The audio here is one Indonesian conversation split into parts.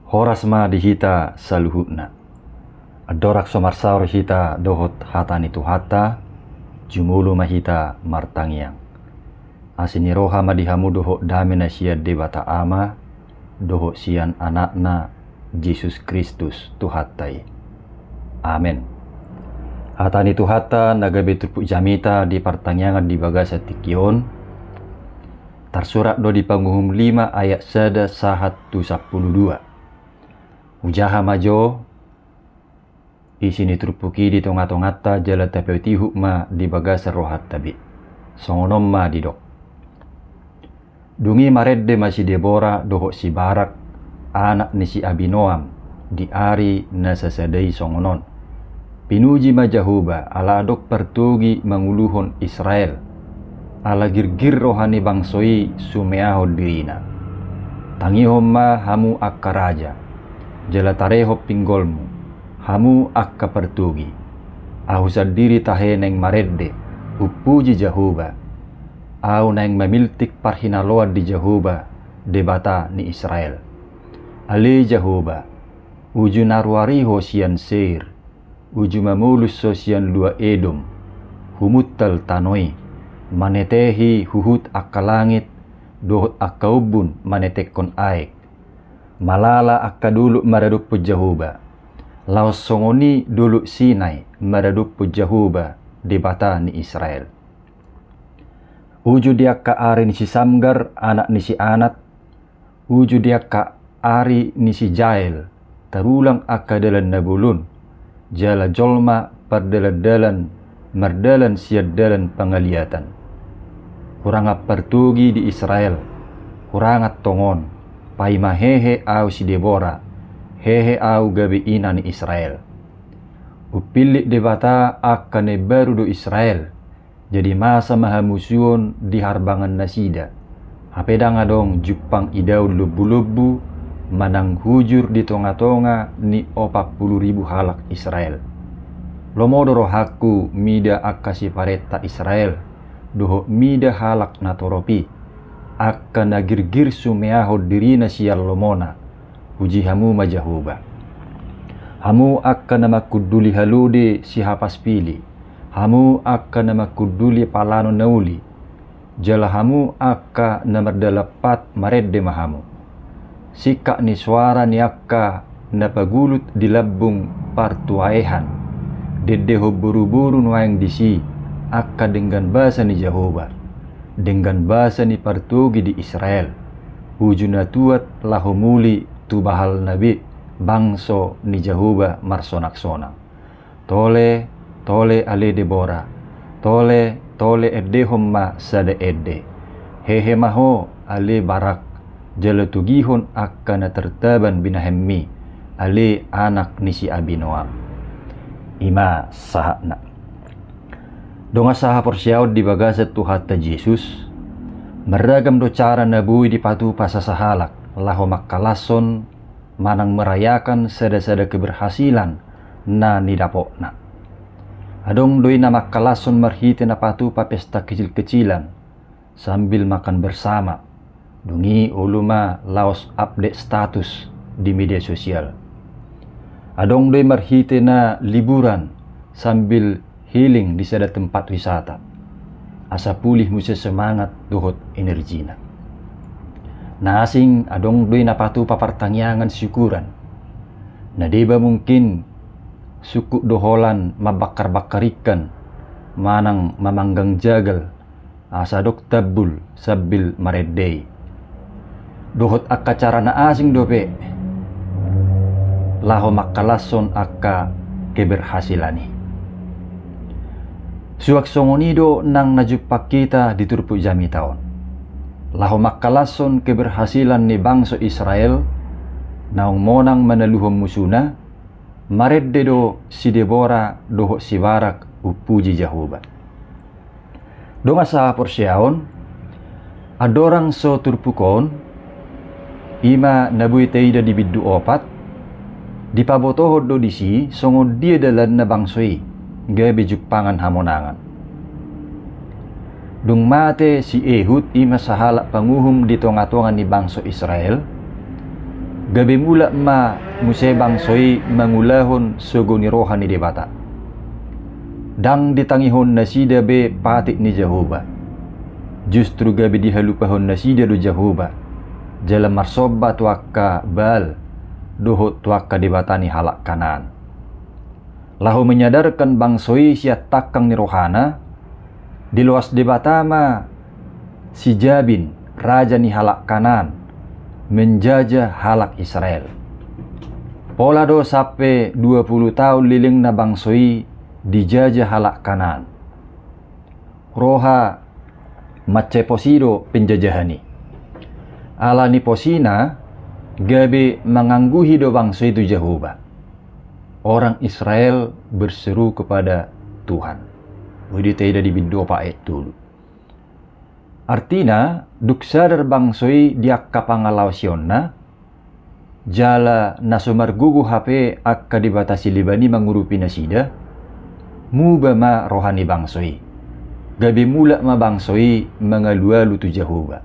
Horasma dihita saluhutna. Adorak somarsaur hita dohot hatani tuhata, jumulu mahita martangiang. Asiniroha madihamu dohot damina sia debata ama, dohot sian anakna Yesus Kristus tuhatai. Amin. Hatani tuhata nagabe turpuk jamita di pertanyaan di bagasa tikion. Tersurat do di panguhum 5 ayat 1 sahat tu 12. Ujaha majo isini turpuki di tonga-tongata jala tapeuti hukma di bagasa rohat tabi. Songonom ma di dok. Dungi maredde masih Debora dohok si Barak anak ni si Abinoam di ari nasasadai songonon. Pinuji majahuba ala dok pertugi manguluhon Israel. Ala girgir rohani bangsoi sumeahod dirina. Tangihom ma hamu akkaraja. Jala tareho pinggolmu. Hamu akka pertugi. Ahu sadiri tahe neng maredde. Upuji jahuba. Au neng memiltik parhinaloa di jahuba. Debata ni Israel. Ale jahuba. Uju narwariho sian seir. Uju mamulus sosian lua Edom. Humuttal tanoi. Manetehi huhut akka langit. Dohot akka ubun manetekon aek. Malala akka dulu maraduk pujahuba. Laos songoni dulu Sinai maraduk pujahuba debata ni Israel. Uju dia ka ari ni si Samgar anak ni si Anat. Uju dia ka ari ni si Jael. Tarulang akka dalan nabulun. Jala jolma pardala-dalan mardalan siad dalan pangaliatan. Kurangat pertugi di Israel. Kurangat tongon. Paima hehe au si Debora, hehe au gabi ina ni Israel. Upilik debata akan baru do Israel, jadi masa mahamusuon di harbangan nasida. Hapedang adong jupang idau lebu-lebu, manang hujur di tonga-tonga ni 40.000 halak Israel. Lomodoro haku mida akasi pareta Israel, doho mida halak natoropi. Akan nagirgir sumeaho dirina sial lomona uji hamu majahuba. Hamu akan nama kuduli halude si hapas pili. Hamu akan nama kuduli palano nauli. Jala hamu akka namardalapat maredde mahamu. Sika ni suara ni akka napagulut di labung partuaehan. Dedeho buru-buru nuayang disi akka dengan bahasa ni Jehovah. Dengan bahasa ni partugi di Israel. Ujuna tuat lahumuli tu bahal nabi bangso ni Jehovah marsonak-sonak. Tole ale Debora. Tole edehom ma sada edde. Hehe maho ale Barak. Jala tugihon akka na tertaban binahemmi. Ale anak ni si Abinoam. Ima sahakna. Donga saha porsiaud di bagasa tuhata Yesus. Meragam do cara nabui di patu pasasahalak. Laho makkalason manang merayakan sada-sada keberhasilan na nidapokna. Adong doi na makkalason marhite na patu pa pesta kecil-kecilan. Sambil makan bersama. Dungi uluma laos update status di media sosial. Adong doi marhite na liburan sambil healing di sada tempat wisata. Asa pulih musa semangat dohot energina. Nasing adong doi napatu papartangyangan syukuran. Nadeba mungkin suku doholan mabakar-bakarikan manang mamanggang jagal. Asa dok tabul sabil maredei. Dohot akka cara na asing dope. Laho makkalason akka keberhasilani. Suak songonido nang najupak kita di turpu jami taon. Laho makkalason keberhasilan ni bangsa Israel, naung monang manaluhom musuna, maredde do si Debora doho si Barak upuji Jehovah. Donga sa porsiaon, adorang so turpukon, ima nabui teida di biddu opat, di pabotohod do disi songo dia dalan na bangsoi. Gabi jukpangan hamonangan. Dung mate si Ehud ima sahala panguhum di tonga-tonga ni bangsa Israel. Gabi mula ma musay bangsoi mangulahon sugoni rohani debata. Dang ditangihon nasida be patik ni Jehovah. Justru gabi dihalupahon nasida do Jehovah. Jala marsoba tuaka bal dohot tuaka debatani halak kanan. Lahu menyadarkan bangsoi siat takang ni rohana. Di luas debatama si Jabin raja ni halak kanan menjajah halak Israel. Pola do sampai 20 tahun liling na bangsoi dijajah halak kanan. Roha mace posido penjajahani. Ala ni posina gabe mengangguhi do bangsoi itu Jehovah. Orang Israel berseru kepada Tuhan. Wadi tidak dibindo pa dulu. Artina, duk sadar bangsoi diak kapangalaw sionna, jala nasumargugu hape akka dibatasi libani mangurupi nasida, muba ma rohani bangsoi. Gabi mula ma bangsoi mangalualu tu Jehovah.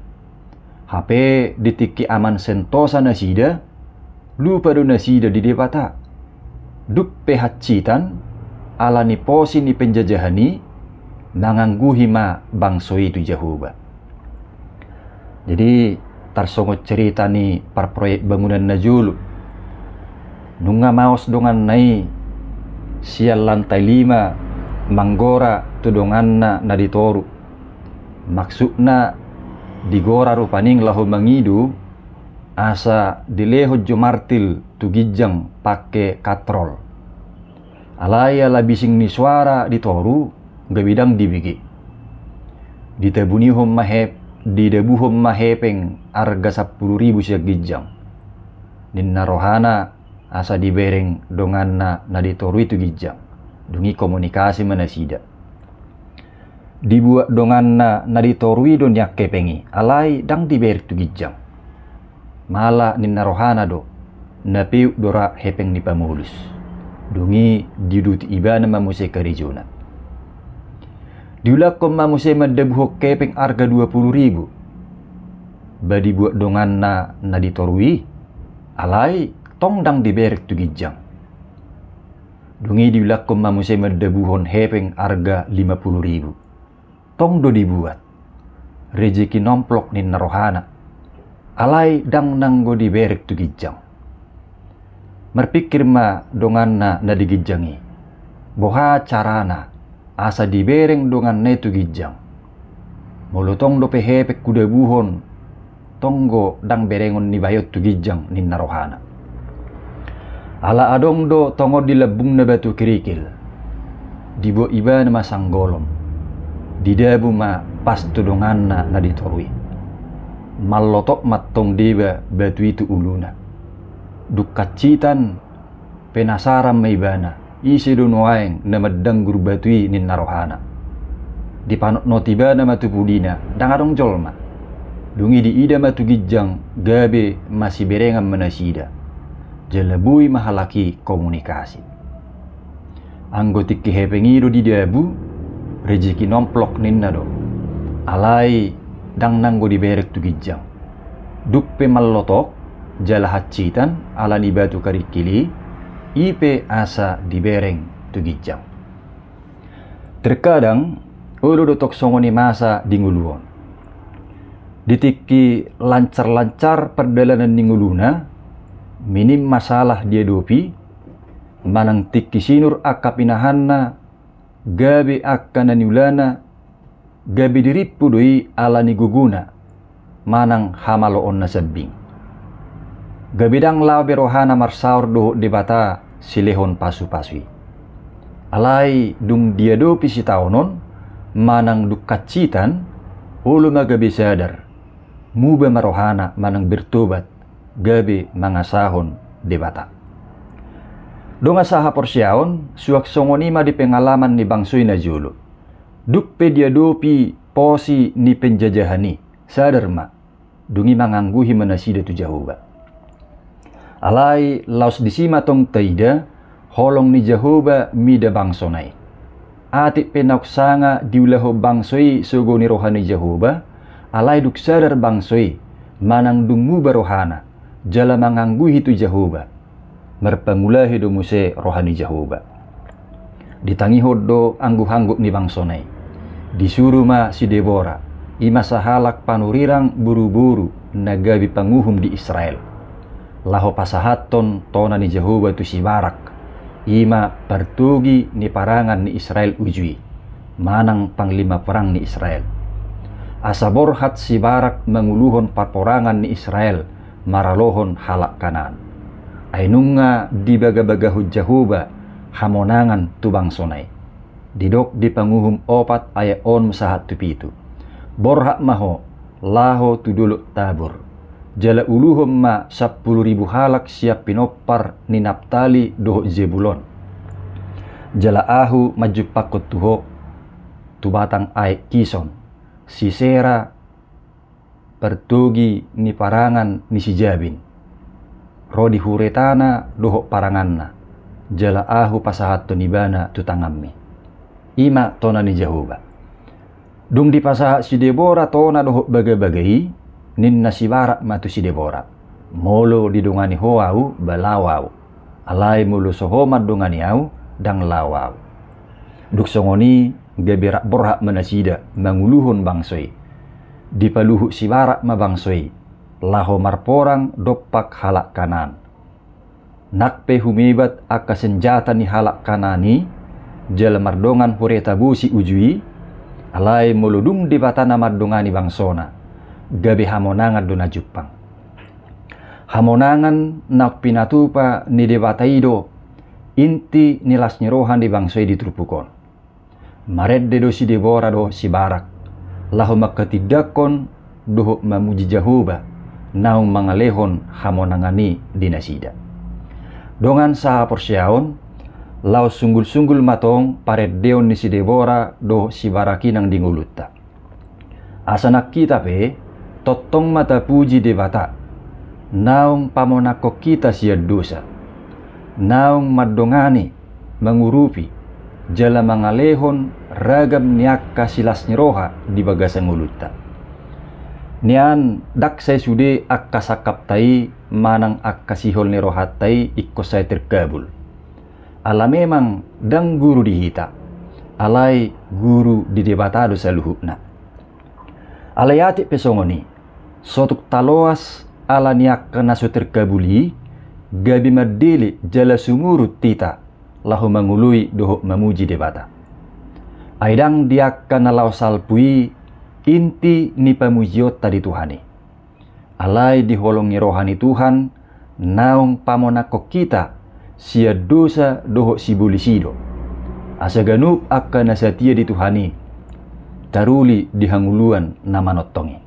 Hape ditiki aman sentosa nasida, lupa do nasida di debata. Duk pehacitan, ala ni posi ni penjajahani, mangangguhi ma bangsoi tu Jehovah. Jadi tarsongot cerita ni par proyek bangunan najulu. Nunga maos dongan nai sial lantai 5 manggora tudonganna na ditoru. Maksudna digora rupaning lahu mangidu asa dileho jomartil tu gijang pake katrol. Alaya labising ni suara ditoru gabidang dibigi. Ditabunihom mahep di debuhom mahepeng arga 10.000 siya gijang. Ninna rohana asa dibereng donganna na ditoru itu gijang. Dungi komunikasi manasida. Dibuat donganna na ditoru do nyak kepengi. Alai dang diber tu gijang. Mala ninna rohana do napiu dora hepeng ni pamulus. Dungi didut ibana mamuse karijuna. Diulak kom mamuse madabuhok kepeng arga 20.000. Badi buat dongan na ditorui. Alai tong dang diberek tu gijang. Dungi diulak kom mamuse madabuhon hepeng arga 50.000. Tong do dibuat. Rezeki nomplok ni narohana. Alai dang nanggo diberek tu gijang. Merpikir ma dongan na digijangi. Boha carana. Asa dibereng dongan netu gijang. Molotong do pehepek kuda buhon. Tonggo dang berengon ni bayot tu gijang ninna rohana. Ala adong do tongo dilebung na batu kerikil. Dibo iba na masanggolom. Didabu ma pas tu dongan na ditorui. Malotok matong deba batu itu uluna. Dukacitan penasaran maibana. Isi donoaeng na madang guru batui nin narohana. Di panok notiba na matupudina dang adong jolma. Dungi di ida matu gijang gabe masih berengan manasida. Jalabui mahalaki komunikasi. Anggotik kehepengido di dabu rezeki nomplok ninna do. Alai dang nanggo diberek tu gijang. Duk pe mallotok jala hacitan ala ni batu karikili. Ipe asa dibereng tu gijang. Terkadang ulu dotok songoni masa di nguluon. Ditiki lancar-lancar perjalanan di nguluna, minim masalah dia dopi, manang tiki sinur akapinahanna, gabi akana niulana, gabi diripu doi ala ni guguna, manang hamaloon na sabing. Gabidang labi rohana marsaur do debata silehon pasu-pasui. Alai dung dia do pisi taonon manang dukacitan ulu magabi sadar. Muba marohana manang bertobat gabi mangasahon debata. Dong asaha porsiaon suak songonima di pengalaman ni bangsoi na julu. Dukpe dia dopi posi ni penjajahani sadar ma dungi mangangguhi manasida tu Jehovah. Alai laus disima tong taida holong ni Jehovah mida bangsonai. Atik penauk sanga diulaho bangsoi sogo ni rohani Jehovah. Alai duk sadar bangsoi manang dungu barohana jala manganggu hitu Jehovah, merpamula hidu muse rohani Jehovah. Ditangi hodo anggu-anggu ni bangsonai, disuruh ma si Deborah, ima sahalak panurirang buru-buru nagabi panguhum di Israel. Laho pasahaton tona ni Jehovah tu si Barak, ima pertugi ni parangan ni Israel ujui, manang panglima perang ni Israel. Asa borhat si Barak menguluhon paporangan ni Israel, maralohon halak kanan. Ainunga di baga-bagahu Jehovah, hamonangan tu bangsonai. Didok di panguhum opat ayat on sahat tu pitu. Borhak maho, laho tu dulu tabur. Jala uluhum ma 10.000 halak siap pinopar ni Naptali doho Zebulon. Jala ahu maju pakot tuho tu batang ayat Kison. Sisera pertugi ni parangan ni si Jabin. Rodi huretana doho paranganna. Jala ahu pasahat tu nibana tu tangammi. Ima tona ni Jehovah. Dung di pasahat si Deborah tona doho bagai-bagai. Ninna si Barak matu si Deborah. Molo didungani hoau balawau. Alai mulu sohomat dungani au dang lawau. Duk songoni gaberak borhak menasida manguluhun bangsoi. Dipaluhu si Barak ma bangsoi. Laho marporang dopak halak kanan. Nakpe humibat aka senjata ni halak kanani. Jala mardongan hureta busi ujui. Alai muludung di batana mardongani bangsona. Gabi hamonangan dona Jepang. Hamonangan nak pinatupa ni debataido. Inti nilas nyerohan di bangsoi ditrupukon. Maredde do si Deborah do si Barak. Laho makatidakon doho mamuji Jehovah. Naung mangalehon hamonangani dinasida. Dongan saha porsiaon. Lau sunggul-sunggul matong pareddeon ni si Deborah do si Barakinang dingulutta. Asanak kita pe totong mata puji debata. Naung pamonako kita sia dosa. Naung madongani mengurupi. Jala mangalehon ragam niaka silas nyeroha di bagasan ngulutta. Nian dak saya sude akka sakap tai manang akka sihol nerohat tai ikko saya terkabul. Ala memang dang guru dihita. Alai guru di debatado saluhukna. Alayati pesongoni. Sotuk taloas ala niaka nasu terkabuli. Gabi madili jala sumurut tita. Lahu mangului doho memuji debata. Aidang diaka nalau salpui inti ni pamujiot tadi Tuhani. Alai diholongi rohani Tuhan naung pamonako kita sia dosa doho sibulisido. Asa ganup akka nasatia di Tuhani. Taruli dihanguluan nama notongi.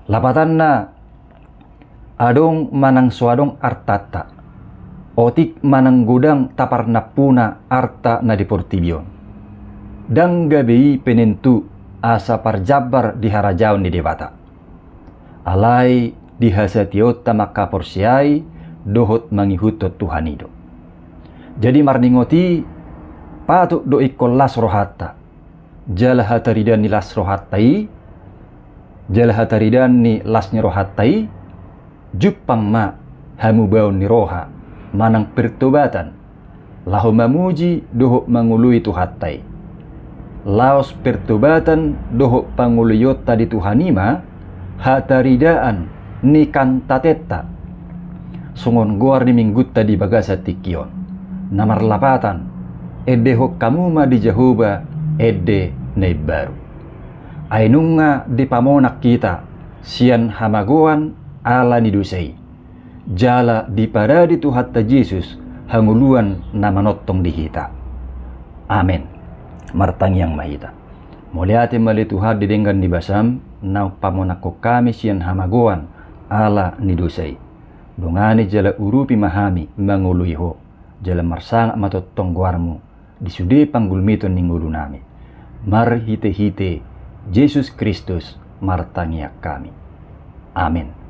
Lapatanna adong manang suadong artata. Otik manang gudang tapar napuna arta na deportibion. Dang gabi penentu asa parjabar di harajaon di debata. Alai dihasatiota maka porsiai dohot mangihutot Tuhanido. Jadi marningoti patuk do ikolas rohata. Jala hataridan ni las rohatai. Jala hataridan ni lasnya rohatai. Jupang ma hamubaun ni roha. Manang pertobatan. Lahu mamuji doho mangului tuhatai. Laos pertobatan doho panguluyota di Tuhanima. Hataridaan ni kantateta. Sungon guar ni minggut tadi bagasa tikion. Namar lapatan. Edeho kamuma di Jehovah. Ede nebaru. Ainunga di pamonak kita. Sian hamagoan ala nidusei. Jala di paradi Tuhatta Yesus hanguluan nama notong dihita. Amin. Martang yang mahita. Muliati mali Tuhan didenggan di basam. Nau pamonako kami sian hamagoan ala nidusei. Dongani jala urupi mahami manguluiho. Jala marsang matotong guarmu. Disude panggulmiton ninggulu nami. Mar hite-hite Yesus Kristus martangiak kami. Amin.